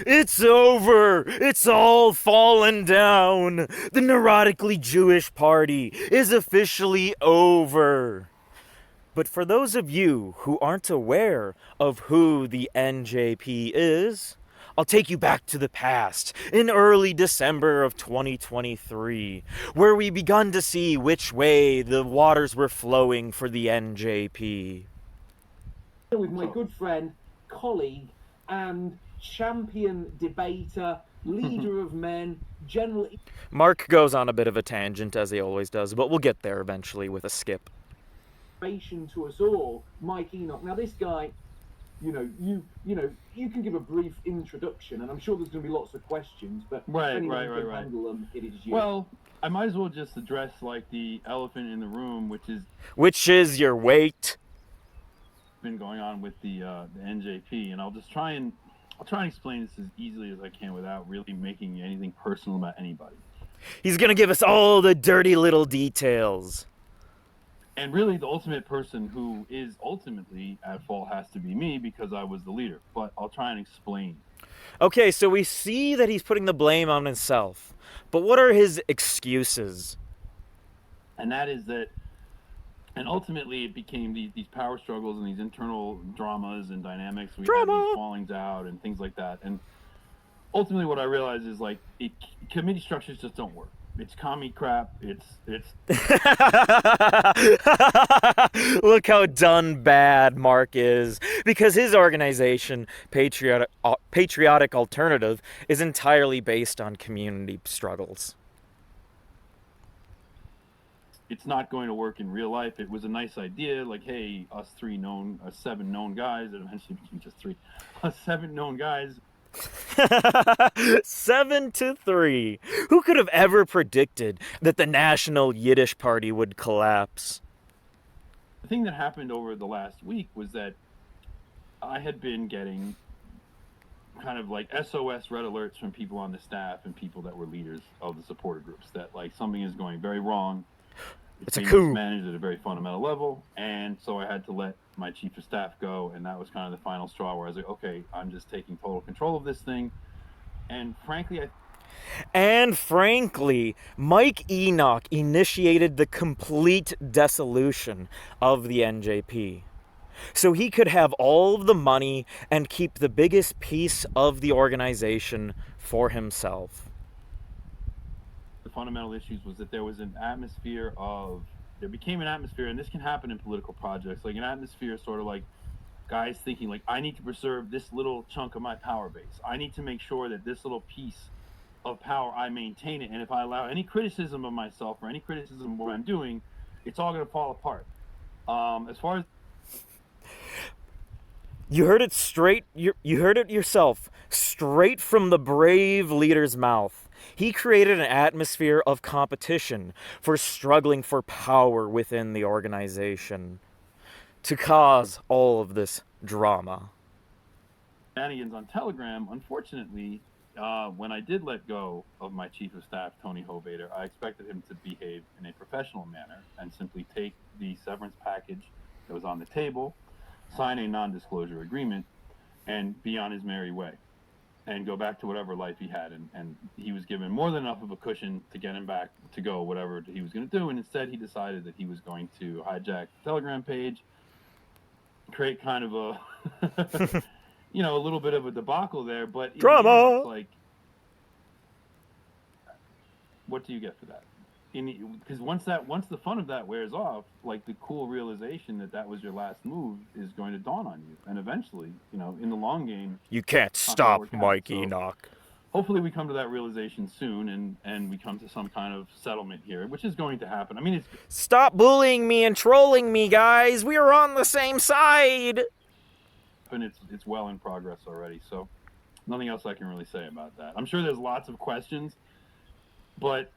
It's over! It's all fallen down! The neurotically Jewish party is officially over! But for those of you who aren't aware of who the NJP is, I'll take you back to the past, in early December of 2023, where we begun to see which way the waters were flowing for the NJP. With my good friend, colleague, and champion debater, leader of men, generally... Mark goes on a bit of a tangent, as he always does, but we'll get there eventually with a skip. ...to us all, Mike Enoch. Now this guy, you can give a brief introduction, and I'm sure there's going to be lots of questions, but right. Handle them, it is you. Well, I might as well just address like the elephant in the room, which is your weight. Been going on with the NJP, and I'll try and explain this as easily as I can without really making anything personal about anybody. He's gonna give us all the dirty little details. And really, the ultimate person who is ultimately at fault has to be me, because I was the leader. But I'll try and explain. Okay, so we see that he's putting the blame on himself. But what are his excuses? And that is that, and ultimately it became these power struggles and these internal dramas and dynamics. We had these fallings out and things like that. And ultimately what I realized is like, committee structures just don't work. It's commie crap. It's Look how done bad Mark is, because his organization, Patriotic Alternative, is entirely based on community struggles. It's not going to work in real life. It was a nice idea, like, hey, us seven known guys, and eventually became just three, us seven known guys. 7-3. Who could have ever predicted that the National Yiddish Party would collapse? The thing that happened over the last week was that I had been getting kind of like SOS red alerts from people on the staff and people that were leaders of the supporter groups that like something is going very wrong. It's a coup. Managed at a very fundamental level, and so I had to let my chief of staff go, and that was kind of the final straw where I was like, okay, I'm just taking total control of this thing. And frankly, Mike Enoch initiated the complete dissolution of the NJP, so he could have all of the money and keep the biggest piece of the organization for himself. The fundamental issues was that there was an atmosphere there became an atmosphere, and this can happen in political projects, like an atmosphere sort of like guys thinking like, I need to preserve this little chunk of my power base. I need to make sure that this little piece of power, I maintain it. And if I allow any criticism of myself or any criticism of what I'm doing, it's all going to fall apart. As far as... You heard it straight, you heard it yourself, straight from the brave leader's mouth. He created an atmosphere of competition for struggling for power within the organization to cause all of this drama. Shenanigans on Telegram, unfortunately, when I did let go of my chief of staff, Tony Hovater, I expected him to behave in a professional manner and simply take the severance package that was on the table, sign a non-disclosure agreement, and be on his merry way and go back to whatever life he had. And he was given more than enough of a cushion to get him back to go whatever he was going to do. And instead, he decided that he was going to hijack the Telegram page, create kind of a, a little bit of a debacle there. But drama. It's like, what do you get for that? Because once the fun of that wears off, like the cool realization that was your last move is going to dawn on you, and eventually, in the long game, you can't stop Mike Enoch. Hopefully, we come to that realization soon, and we come to some kind of settlement here, which is going to happen. I mean, stop bullying me and trolling me, guys. We are on the same side. And it's well in progress already. So, nothing else I can really say about that. I'm sure there's lots of questions, but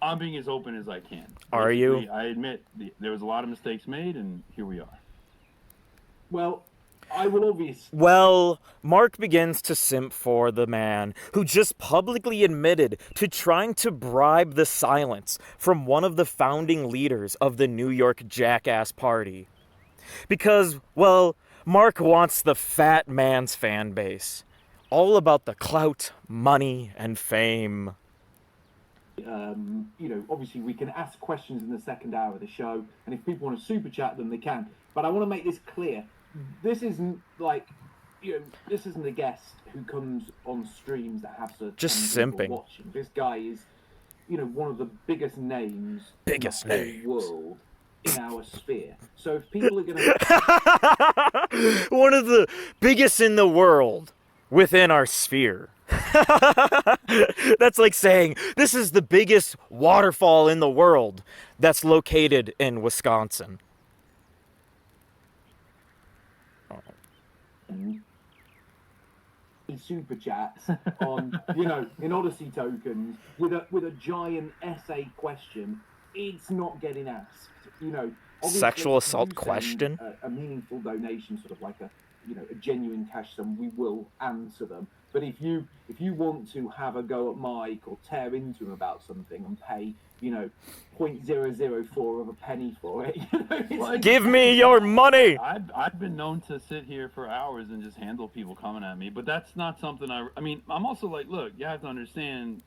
I'm being as open as I can. Are you? I admit there was a lot of mistakes made, and here we are. Well, I will obviously... Well, Mark begins to simp for the man who just publicly admitted to trying to bribe the silence from one of the founding leaders of the New York Jackass Party. Because, well, Mark wants the fat man's fan base. All about the clout, money, and fame. Obviously we can ask questions in the second hour of the show, and if people want to super chat them, they can. But I want to make this clear: this isn't this isn't a guest who comes on streams that have to Just 10 people simping. watching. This guy is, one of the biggest names Biggest in the names. whole world in our sphere. So if people are going to, One of the biggest in the world within our sphere. That's like saying this is the biggest waterfall in the world that's located in Wisconsin. super chats on in Odyssey tokens with a giant essay question, it's not getting asked. Obviously, Sexual if assault you send question? a meaningful donation, sort of like a genuine cash sum, we will answer them. But if you want to have a go at Mike or tear into him about something and pay 0.004 of a penny for it, Give me your money. I've been known to sit here for hours and just handle people coming at me, but that's not something I mean, I'm also like, look, you have to understand,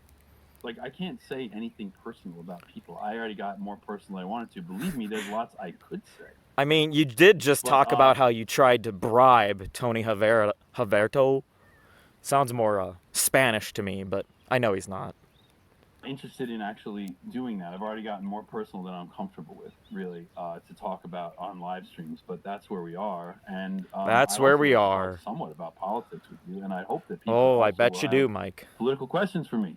like, I can't say anything personal about people. I already got more personal than I wanted to. Believe me, there's lots I could say. I mean, you did just talk about how you tried to bribe Tony Haverto. Sounds more Spanish to me, but I know he's not. Interested in actually doing that. I've already gotten more personal than I'm comfortable with, really, to talk about on live streams. But that's where we are, and That's I where also we like to are. talk somewhat about politics with you, and I hope that people. Oh, I also bet will you have do, Mike. Political questions for me.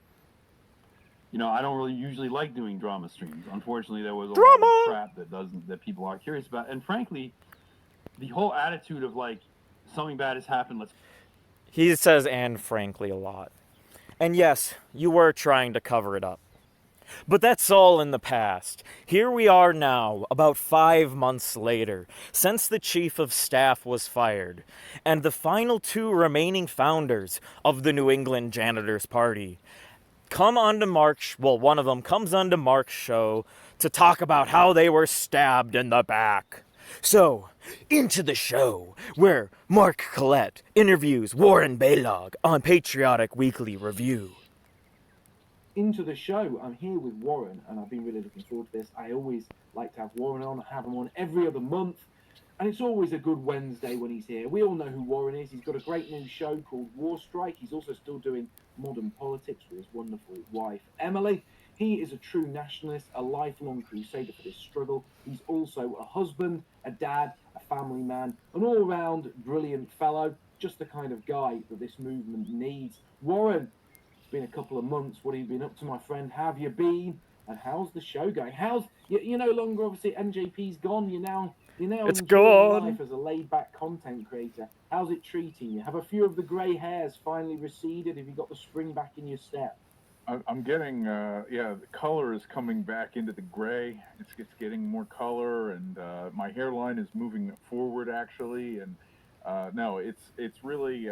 I don't really usually like doing drama streams. Unfortunately, there was a lot of crap that people are curious about, and frankly, the whole attitude of like something bad has happened. He says "and frankly" a lot. And yes, you were trying to cover it up. But that's all in the past. Here we are now, about 5 months later, since the chief of staff was fired, and the final 2 remaining founders of the New England Janitors Party come onto Mark's, well, one of them comes onto Mark's show to talk about how they were stabbed in the back. So, into the show, where Mark Collett interviews Warren Balogh on Patriotic Weekly Review. Into the show, I'm here with Warren, and I've been really looking forward to this. I always like to have Warren on. I have him on every other month, and it's always a good Wednesday when he's here. We all know who Warren is. He's got a great new show called War Strike. He's also still doing modern politics with his wonderful wife, Emily. He is a true nationalist, a lifelong crusader for this struggle. He's also a husband, a dad, a family man, an all-round brilliant fellow, just the kind of guy that this movement needs. Warren, it's been a couple of months. What have you been up to, my friend? How have you been? And how's the show going? You're no longer, obviously, NJP's gone. You're now It's enjoying gone. life as a laid-back content creator. How's it treating you? Have a few of the grey hairs finally receded? Have you got the spring back in your step? I'm getting, the color is coming back into the gray. It's getting more color, and my hairline is moving forward, actually. And no, it's really,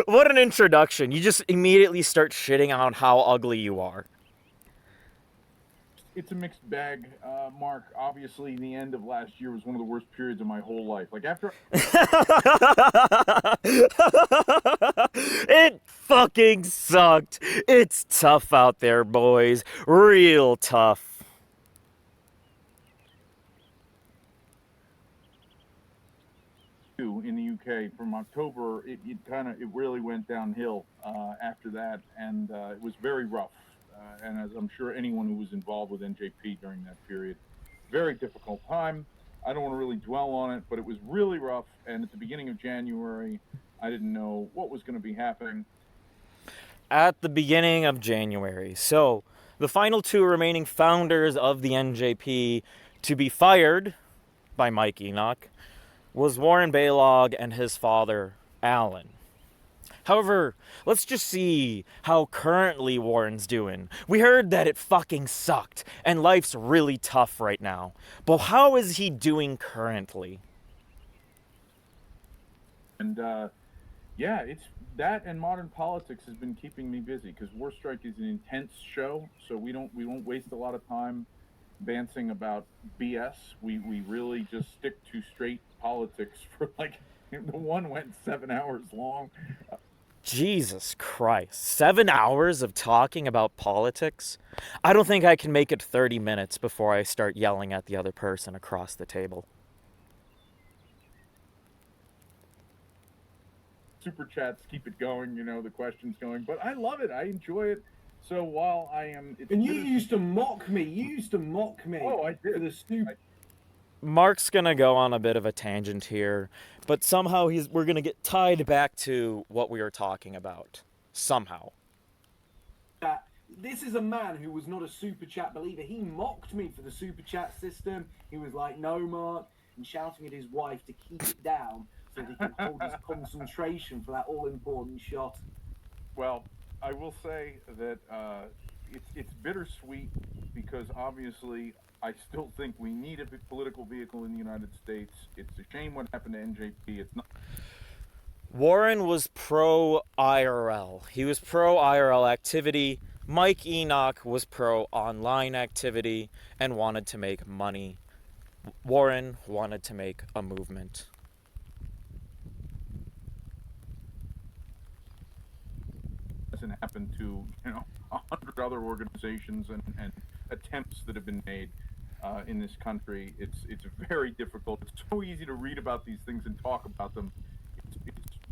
What an introduction. You just immediately start shitting on how ugly you are. it's a mixed bag, Mark. Obviously, the end of last year was one of the worst periods of my whole life. Like, after... It fucking sucked. It's tough out there, boys. Real tough. in the UK from October, it really went downhill after that, and it was very rough. And as I'm sure anyone who was involved with NJP during that period, very difficult time. I don't want to really dwell on it, but it was really rough. And at the beginning of January, I didn't know what was going to be happening. At the beginning of January. So, the final 2 remaining founders of the NJP to be fired by Mike Enoch was Warren Balogh and his father, Alan. However, let's just see how currently Warren's doing. We heard that it fucking sucked, and life's really tough right now. But how is he doing currently? And it's that, and modern politics has been keeping me busy, because War Strike is an intense show, so we won't waste a lot of time dancing about BS. We really just stick to straight politics for like The one went 7 hours long. Jesus Christ. 7 hours of talking about politics? I don't think I can make it 30 minutes before I start yelling at the other person across the table. Super chats keep it going, the questions going. But I love it. I enjoy it. So while I am... And you used to mock me. Oh, I did. For the stupid... Mark's gonna go on a bit of a tangent here, but somehow we're gonna get tied back to what we were talking about. Somehow. This is a man who was not a super chat believer. He mocked me for the super chat system. He was like, "No, Mark," and shouting at his wife to keep it down so that he can hold his concentration for that all-important shot. Well, I will say that it's bittersweet because obviously I still think we need a political vehicle in the United States. It's a shame what happened to NJP. It's not. Warren was pro-IRL. He was pro-IRL activity. Mike Enoch was pro-online activity and wanted to make money. Warren wanted to make a movement. Hasn't happened to 100 other organizations and attempts that have been made in this country. It's very difficult. It's so easy to read about these things and talk about them. It's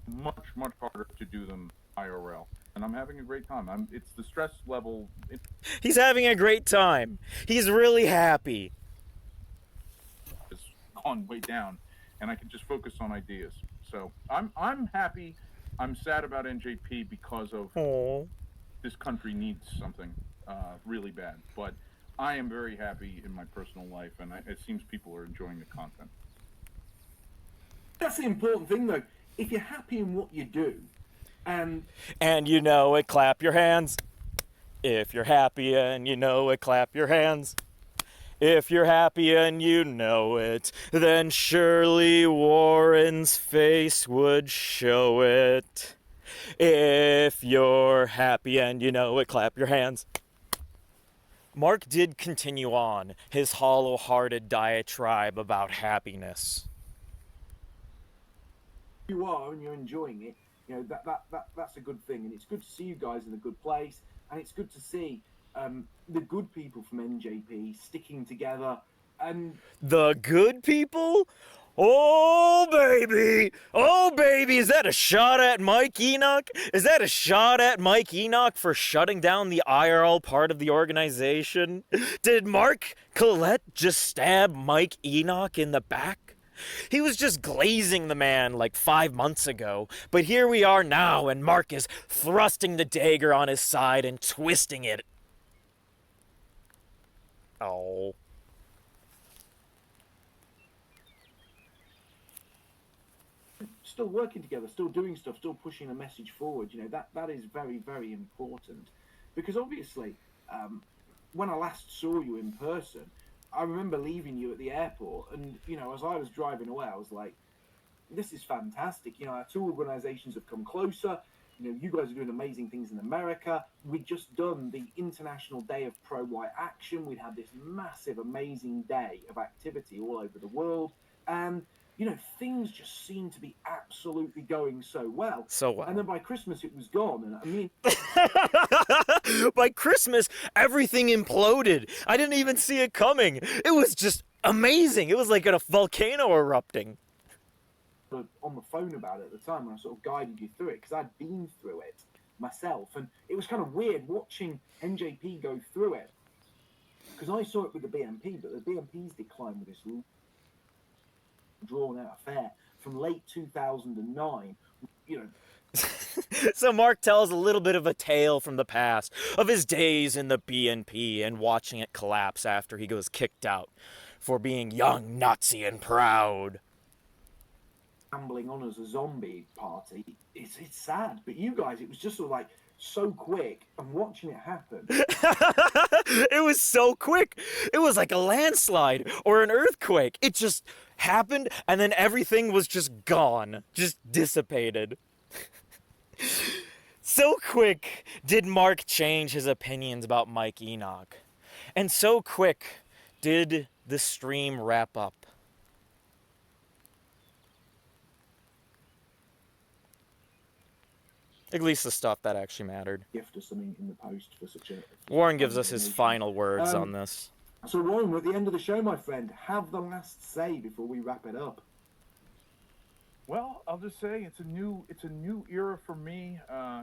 much harder to do them IRL. And I'm having a great time. It's the stress level. He's having a great time. He's really happy. It's gone way down, and I can just focus on ideas. So I'm happy. I'm sad about NJP because of this country needs something really bad. But I am very happy in my personal life, and it seems people are enjoying the content. That's the important thing, though. If you're happy in what you do, and you know it, clap your hands. If you're happy and you know it, clap your hands. If you're happy and you know it, then surely Warren's face would show it. If you're happy and you know it, clap your hands. Mark did continue on his hollow-hearted diatribe about happiness. you are and you're enjoying it, that's a good thing, and it's good to see you guys in a good place, and it's good to see the good people from NJP sticking together. And the good people? Oh baby, is that a shot at Mike Enoch? Is that a shot at Mike Enoch for shutting down the IRL part of the organization? Did Mark Collett just stab Mike Enoch in the back? He was just glazing the man like 5 months ago, but here we are now, and Mark is thrusting the dagger on his side and twisting it. Oh. Still working together, still doing stuff, still pushing a message forward. That is very, very important, because obviously, when I last saw you in person, I remember leaving you at the airport, and as I was driving away, I was like, this is fantastic. Our two organizations have come closer. You guys are doing amazing things in America. We'd just done the International Day of Pro-White Action. We'd had this massive, amazing day of activity all over the world, and things just seem to be absolutely going so well. And then by Christmas, it was gone. And I mean... By Christmas, everything imploded. I didn't even see it coming. It was just amazing. It was like a volcano erupting. But on the phone about it at the time, when I sort of guided you through it, because I'd been through it myself. And it was kind of weird watching NJP go through it, because I saw it with the BNP, but the BNP's decline with this drawn out affair from late 2009, So Mark tells a little bit of a tale from the past of his days in the BNP and watching it collapse after he goes kicked out for being young, Nazi, and proud. Ambling on as a zombie party, it's sad, but you guys, it was just sort of like so quick, and watching it happen. It was so quick. It was like a landslide or an earthquake. It just happened, and then everything was just gone, just dissipated. So quick did Mark change his opinions about Mike Enoch, and so quick did the stream wrap up. At least the stuff that actually mattered. Gift or something in the post for such a. Warren gives us his donation. final words on this. So Warren, we're at the end of the show, my friend. Have the last say before we wrap it up. Well, I'll just say it's a new era for me.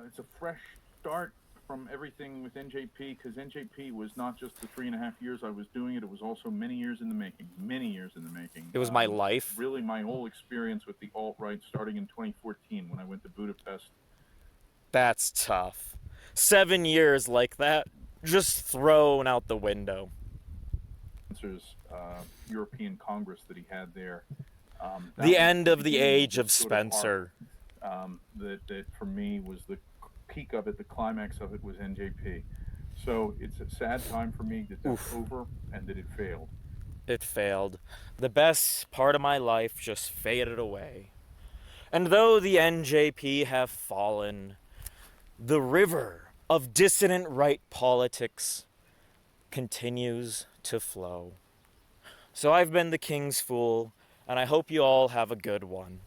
It's a fresh start from everything with NJP, because NJP was not just the 3.5 years I was doing it. It was also many years in the making. It was my life. Really, my whole experience with the alt-right starting in 2014 when I went to Budapest. That's tough. 7 years like that, just thrown out the window. European Congress that he had there. The end of the age of Spencer. That for me was the peak of it, the climax of it was NJP. So it's a sad time for me that that's over and that it failed. It failed. The best part of my life just faded away. And though the NJP have fallen, the river of dissident right politics continues to flow. So I've been the King's Fool, and I hope you all have a good one.